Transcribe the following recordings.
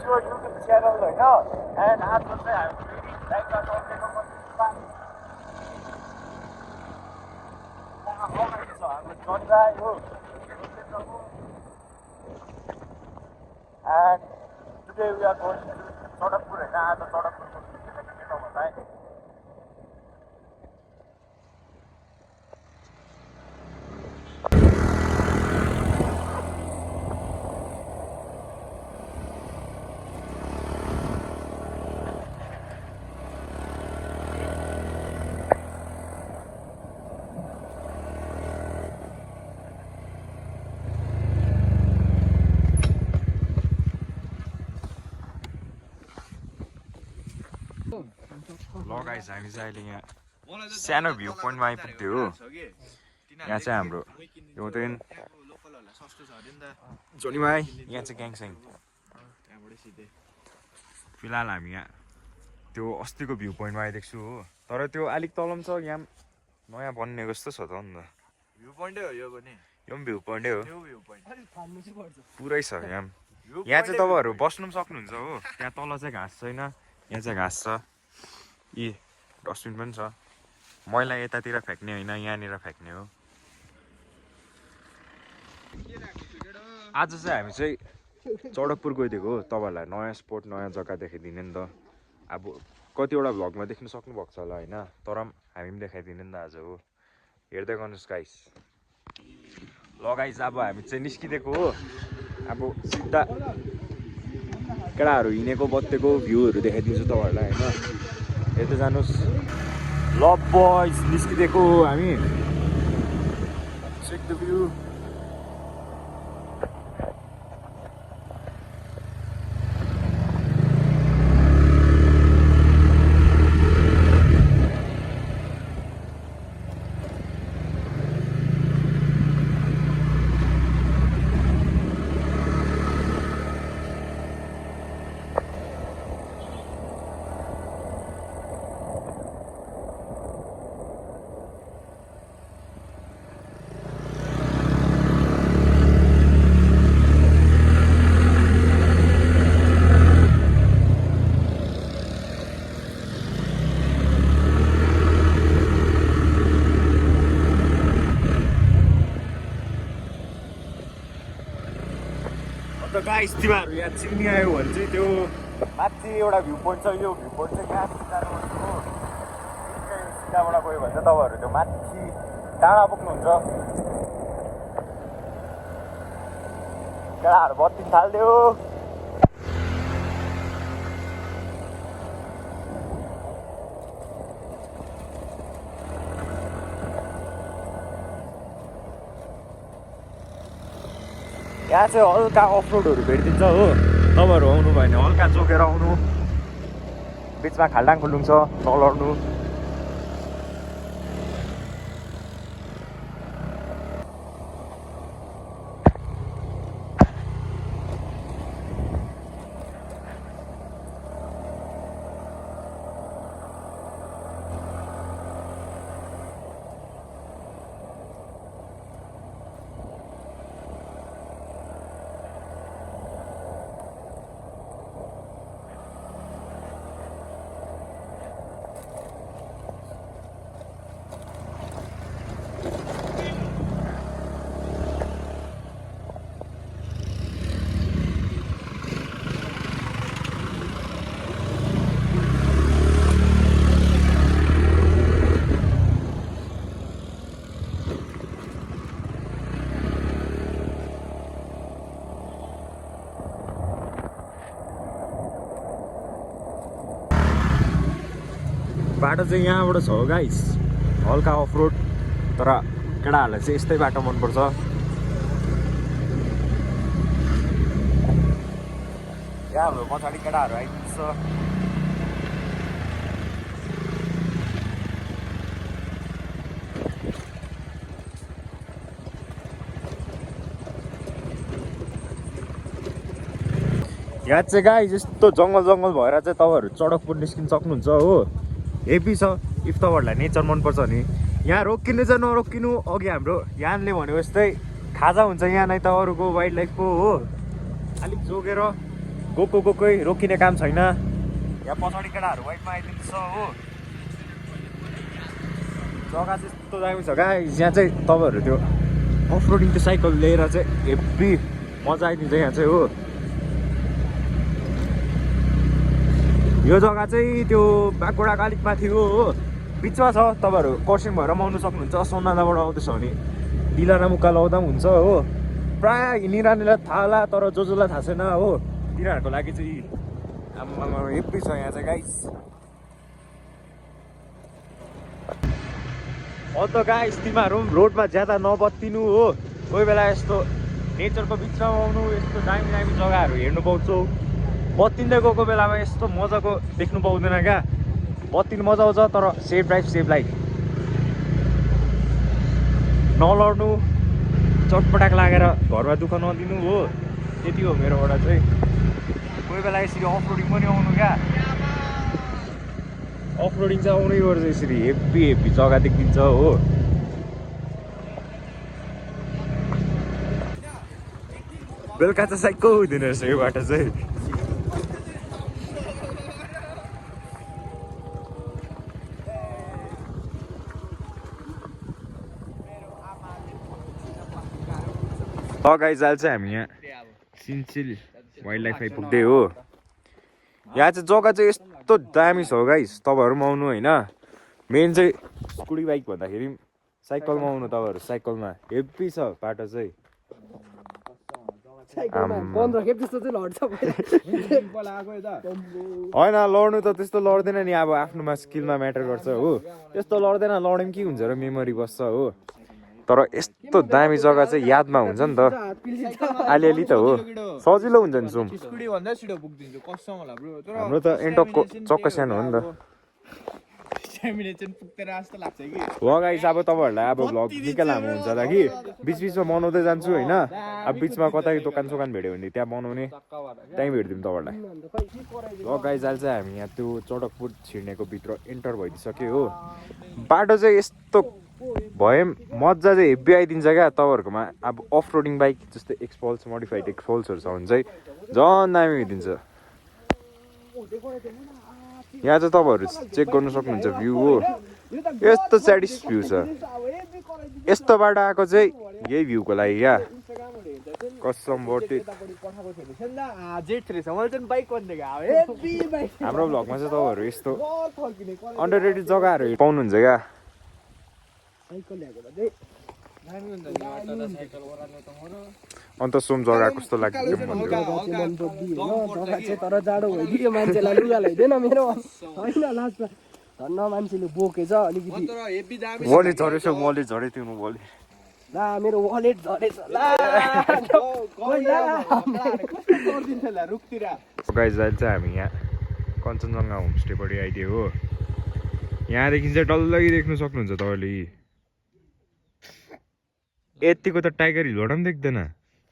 your YouTube channel होइन and आज चाहिँ हामी फेरि लाइभमा चल्दैको अगाडि छ हाम्रो चलिरहेको हो and today we are going to सडकपुर होइन आज सडकपुरको के भन्दा ल गाइस हामी चाहिँ अहिले यहाँ सानो भ्यू पोइन्टमा आइपुग्थ्यो हो यहाँ चाहिँ हाम्रो एउटा जोनीमाई यहाँ चाहिँ ग्याङस्याङ फिलहाल हामी यहाँ त्यो अस्तिको भ्यू पोइन्टमा आइदिएको छु हो तर त्यो अलिक तल पनि छ यहाँ नयाँ बनिएको जस्तो छ त अन्त भ्यू पोइन्टै हो यो पनि यो पनि भ्यू पोइन्टै हो पुरै छ यहाँ यहाँ चाहिँ तपाईँहरू बस्नु पनि सक्नुहुन्छ हो त्यहाँ तल चाहिँ घाँस छैन यहाँ चाहिँ घाँस छ यी डस्टबिन पनि छ मैला यतातिर फ्याँक्ने होइन यहाँनिर फ्याँक्ने हो आज चाहिँ हामी चाहिँ चडकपुर गइदिएको हो तपाईँहरूलाई नयाँ स्पोट नयाँ जग्गा देखाइदिने नि त अब कतिवटा भ्लगमा देख्नु सक्नु भएको छ होला होइन तर पनि हामी पनि देखाइदिने नि त आज हो हेर्दै गर्नुहोस् गाइस ल गाइस अब हामी चाहिँ निस्किदिएको हो अब सिधा केटाहरू हिँडेको बत्तेको भ्यूहरू देखाइदिन्छु तपाईँहरूलाई होइन हेर्दै जानुहोस् ल बॉइज निस्किदिएको हो हामी चेक द भ्यू गाइस तिमीहरू यहाँ चिन्ने आयो भने चाहिँ त्यो माथि एउटा भ्यू पोइन्ट छ यो भ्यू पोइन्ट चाहिँ यहाँ सिधा हो सिधाबाट गयो भने चाहिँ तपाईँहरू त्यो माथि डाँडा पुग्नुहुन्छ केटाहरू बत्ती थालिदियो यहाँ चाहिँ हल्का अफरोडहरू भेटिदिन्छ हो तपाईँहरू आउनु भयो भने हल्का जोकेर आउनु बिचमा खाल्डाङ खुल्डुङ छ नलड्नु बाटो चाहिँ यहाँबाट छ हो गाइस हल्का अफ रोड तर केटाहरूलाई चाहिँ यस्तै बाटो मनपर्छ यहाँ हाम्रो पछाडि केटाहरू आइपुग्छ यहाँ चाहिँ गाइस यस्तो जङ्गल भएर चाहिँ तपाईँहरू चडकपुर निस्किन सक्नुहुन्छ हो हेभी छ इफ तपाईँहरूलाई नेचर मनपर्छ भने यहाँ रोकिनु चाहिँ नरोकिनु अघि हाम्रो यहाँले भनेको जस्तै खाजा हुन्छ यहाँ नै त अरूको वाइल्ड लाइफको हो अलिक जोगेर गएकै रोकिने काम छैन यहाँ पछाडि केटाहरू वाइटमा आइदिन्छ हो जग्गा चाहिँ यस्तो दामी छ गाइस यहाँ चाहिँ तपाईँहरू त्यो अफ रोडिङ त्यो साइकल लिएर चाहिँ हेभी मजा आइदिन्छ यहाँ चाहिँ हो यो जग्गा चाहिँ त्यो बागडोडाको अलिक माथि हो बिचमा छ तपाईँहरू कर्सियङ भएर पनि आउनु सक्नुहुन्छ सोनादाबाट आउँदैछ भने डिला मुक्का लाउँदा पनि हुन्छ हो प्रायः हिँडिरहनेलाई थाहा होला तर जसलाई थाहा छैन हो तिनीहरूको लागि चाहिँ आम्मामा हेभी छ यहाँ चाहिँ गाइस अन्त गाइस तिमीहरू पनि रोडमा ज्यादा नबत्तिनु हो कोही बेला यस्तो नेचरको बिचमा आउनु यस्तो दामी दामी जग्गाहरू हेर्नु पाउँछौ बत्तिँदै गएको बेलामा यस्तो मजाको देख्नु पाउँदैन क्या बत्तिनु मजा आउँछ तर सेफ ड्राइभ सेफ लाइफ नलड्नु चटपटाक लागेर घरमा दुःख नदिनु हो त्यति हो मेरोबाट चाहिँ कोही बेला यसरी अफ रोडिङ पनि आउनु क्या अफ रोडिङ चाहिँ आउनै गर्छ यसरी हेभी हेभी जग्गा देखिन्छ हो बेलुका चाहिँ साइको हुँदैन रहेछ यो बाटो चाहिँ गाइस अहिले चाहिँ हामी यहाँ सिन्सिल वाइल्ड लाइफ आइपुग्दै हो यहाँ चाहिँ जग्गा चाहिँ यस्तो दामी छ हो गाइस तपाईँहरू पनि आउनु होइन मेन चाहिँ स्कुटी बाइक भन्दाखेरि साइकलमा आउनु तपाईँहरू साइकलमा हेभी छ बाटो चाहिँ होइन लड्नु त त्यस्तो लड्दैन नि अब आफ्नोमा स्किलमा म्याटर गर्छ हो त्यस्तो लड्दैन लड्यो पनि के हुन्छ र मेमोरी बस्छ हो तर यस्तो दामी जग्गा चाहिँ यादमा हुन्छ नि त अलिअलि त हो सजिलो हुन्छ नि सुम हाम्रो त एन्टकको चक्का सानो हो नि त गाइस अब तपाईँहरूलाई अब भ्लग निकै लामो हुन्छ होला कि बिचबिचमा बनाउँदै जान्छु होइन अब बिचमा कतै दोकान सोकान भेट्यो भने त्यहाँ बनाउने त्यहीँ भेटिदिउँ तपाईँहरूलाई गाइस अहिले चाहिँ हामी यहाँ त्यो चडकपुर छिर्नेको भित्र इन्टर भइदिइसक्यो हो बाटो चाहिँ यस्तो भए मजा चाहिँ हेभी आइदिन्छ क्या तपाईँहरूकोमा अब अफ रोडिङ बाइक जस्तै एक्सपल्स मोडिफाइड एक्सपल्सहरू छ भने चाहिँ झन् दामी दिन्छ यहाँ चाहिँ तपाईँहरू चेक गर्नु सक्नुहुन्छ भ्यू हो यस्तो स्याटिस भ्यू छ यस्तो बाटो आएको चाहिँ यही भ्यूको लागि क्या कसम बढ्थ्यो हाम्रो भ्लगमा चाहिँ तपाईँहरू यस्तो अन्डर रेटेड जग्गाहरू पाउनुहुन्छ क्या अन्त सोम जग्गा कस्तो लाग्यो तर जाडो भइदियो मान्छेलाई लुगा ल्याइदिएन मेरो होइन लास्टमा धन्न मान्छेले बोकेछ अलिकति वालेट झरेछ वालेट झरे तिम्रो वालेट ला मेरो वालेट झरेछ गाइस अहिले चाहिँ हामी यहाँ कञ्चनजङ्घा होमस्टेपट्टि आइदियो हो यहाँदेखि चाहिँ डल्लै देख्नु सक्नुहुन्छ तपाईँले यतिको त टाइगर हिलबाट पनि देख्दैन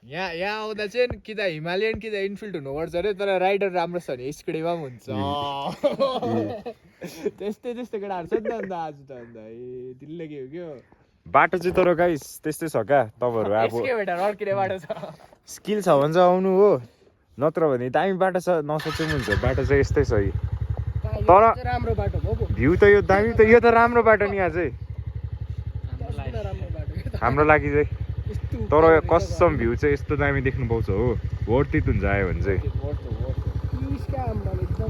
यहाँ आउँदा चाहिँ कि त हिमालयन कि त इनफिल्ड हुनुपर्छ अरे तर राइडर राम्रो छ भने स्कुटीमा पनि हुन्छ त्यस्तै त्यस्तै केटाहरू छ नि त अन्त आज त अन्त दिल्ली के हो क्या बाटो चाहिँ तर गाइस त्यस्तै छ क्या तपाईँहरू अब स्किल छ भने चाहिँ आउनु हो नत्र भने दामी बाटो छ नसोचे पनि हुन्छ बाटो चाहिँ यस्तै छ तर राम्रो बाटो हो भ्यू त यो दामी त यो त राम्रो बाटो नि यहाँ चाहिँ हाम्रो लागि चाहिँ तर कसम भ्यू चाहिँ यस्तो दामी देख्नु पाउँछ हो वर्थ इट हुन्छ आयो भने चाहिँ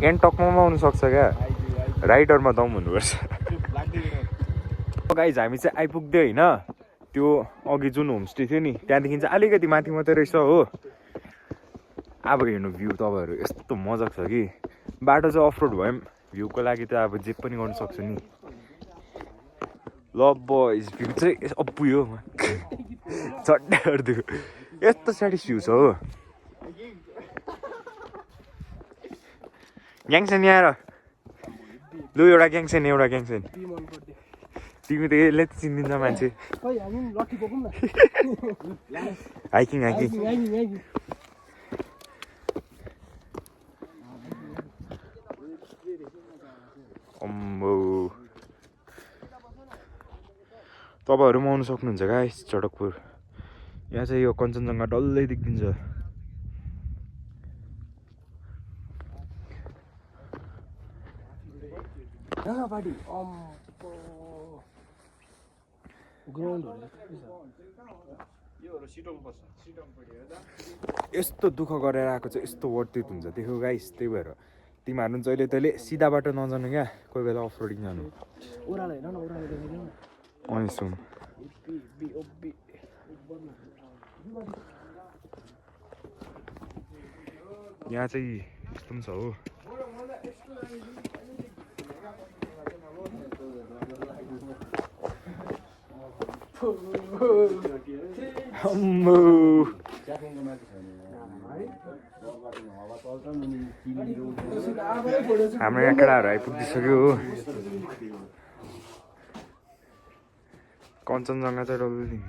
एन्टकमा आउनु सक्छ क्या राइडरमा दम हुनुपर्छ गाइज हामी चाहिँ आइपुग्दै होइन त्यो अघि जुन होमस्टे थियो नि त्यहाँदेखि चाहिँ अलिकति माथि मात्रै रहेछ हो अब हेर्नु भ्यू तपाईँहरू यस्तो मजाको छ कि बाटो चाहिँ अफ रोड भए पनि भ्यूको लागि त अब जे पनि गर्नु सक्छु नि ल बोइज भ्यू चाहिँ अप्पु यो चड्डै गरिदियो यस्तो स्याटिस भ्यू छ हो ग्याङसेन यहाँ आएर लु एउटा ग्याङसेन तिमी त यसले त चिनिदिन्छ मान्छे हाइकिङ अम्बो तपाईँहरू पनि आउनु सक्नुहुन्छ गाइस चडकपुर यहाँ चाहिँ यो कञ्चनजङ्घा डल्लै देखिन्छ ढाँगापाटी यस्तो दुःख गरेर आएको चाहिँ यस्तो वर्थ इट हुन्छ देखो गाइस त्यही भएर तिमीहरू पनि जहिले तैँले सिधा बाटो नजानु क्या कोही बेला अफ रोडिङ जानु ओह्रालो हेर न ओह्रालो देखाइदेऊ न अनि सुन यहाँ चाहिँ यस्तो पनि छ हो हाम्रो यहाँ केटाहरू आइपुगिसक्यो हो कञ्चनजङ्घा चाहिँ डल्लै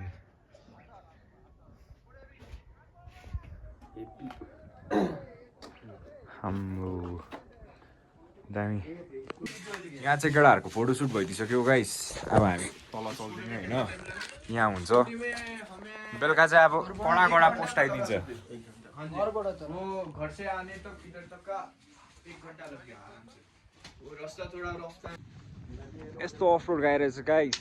हाम्रो दामी यहाँ चाहिँ केटाहरूको फोटोसुट भइदिइसक्यो गाइस अब हामी तल चल्दिने होइन यहाँ हुन्छ बेलुका चाहिँ अब कडा कडा पोस्ट आइदिन्छ घर से आने तक इधर तक का 1 घंटा लग गया आराम से वो रास्ता थोड़ा रफ था यस्तो अफ रोड गएर चाहिँ गाइस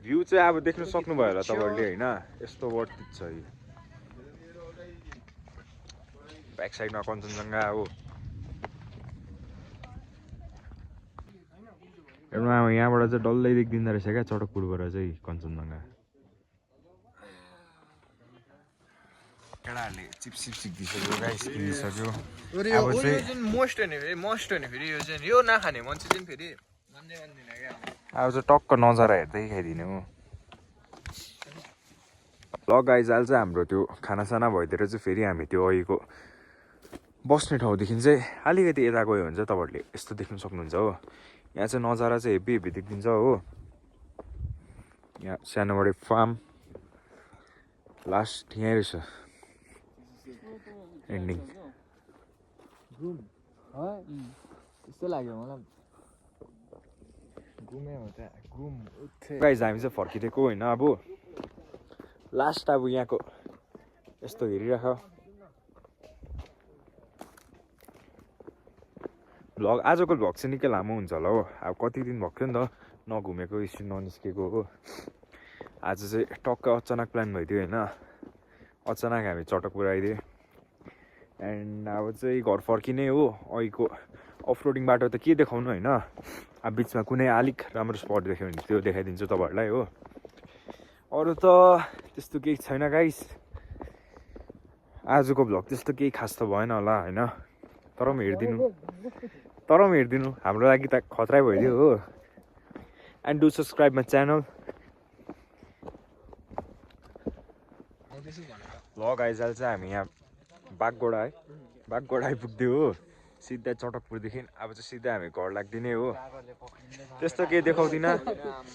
भ्यू चाहिँ अब देख्न सक्नुभयो होला तपाईँहरूले होइन यस्तो वर्थ इट छ यो ब्याक साइडमा कञ्चनजङ्घा हो हेर्नु अब यहाँबाट चाहिँ डल्लै देखिँदो रहेछ क्या चटकपुरबाट चाहिँ कञ्चनजङ्घा केटाहरूले चिप्स दिइसक्यो गाइस किनिसक्यो अब चाहिँ मोस्ट हो नि फेरि यो चाहिँ यो नखाने मान्छे चाहिँ फेरि मान्दैन क्या अब चाहिँ टक्क नजारा हेर्दै खाइदिने हो ल गाइस अहिले चाहिँ हाम्रो त्यो खानासाना भइदिएर चाहिँ फेरि हामी त्यो अहिलेको बस्ने ठाउँदेखि चाहिँ अलिकति यता गयो भने चाहिँ तपाईँहरूले यस्तो देख्न सक्नुहुन्छ हो यहाँ चाहिँ नजारा चाहिँ हेभी हेभी देखिन्छ हो यहाँ सानोबडे फार्म लास्ट यहीँ रहेछ एन्डिङ त्यस्तो लाग्यो मलाई घुमे हो त घुम उठे गाइस हामी चाहिँ फर्किदिएको होइन अब लास्ट अब यहाँको यस्तो हेरिराख भ्लग आजको भ्लग चाहिँ निकै लामो हुन्छ होला हो अब कति दिन भएको थियो नि त नघुमेको स्ट्रिम ननिस्केको हो आज चाहिँ टक्क अचानक प्लान भइदियो होइन अचानक हामी चटकपुर आइदियो एन्ड अब चाहिँ घर फर्किने हो अहिलेको अफ रोडिङ बाटो त के देखाउनु होइन अब बिचमा कुनै अलिक राम्रो स्पट देख्यो भने त्यो देखाइदिन्छु तपाईँहरूलाई हो अरू त त्यस्तो केही छैन गाइस आजको भ्लग त्यस्तो केही खास त भएन होला होइन तर पनि हेरिदिनु हाम्रो लागि त खतरा भइदियो हो and do subscribe my channel ल गाइस अहिले चाहिँ हामी यहाँ बागगोडा आइपुग्यो हो सिधै चटकपुरदेखि अब चाहिँ सिधै हामी घर लाग्दिने हो त्यस्तो केही देखाउँदिनँ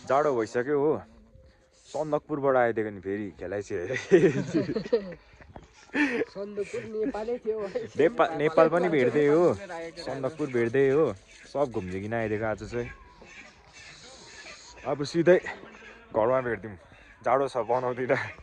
जाडो भइसक्यो हो सन्दकपुरबाट आइदिएको नि फेरि खेलाइछि नेपाल पनि भेट्दै हो सन्दकपुर भेट्दै हो सब घुम्दिकन आइदिएको आज चाहिँ अब सिधै घरमा भेट्दिउँ जाडो छ बनाउँदिनँ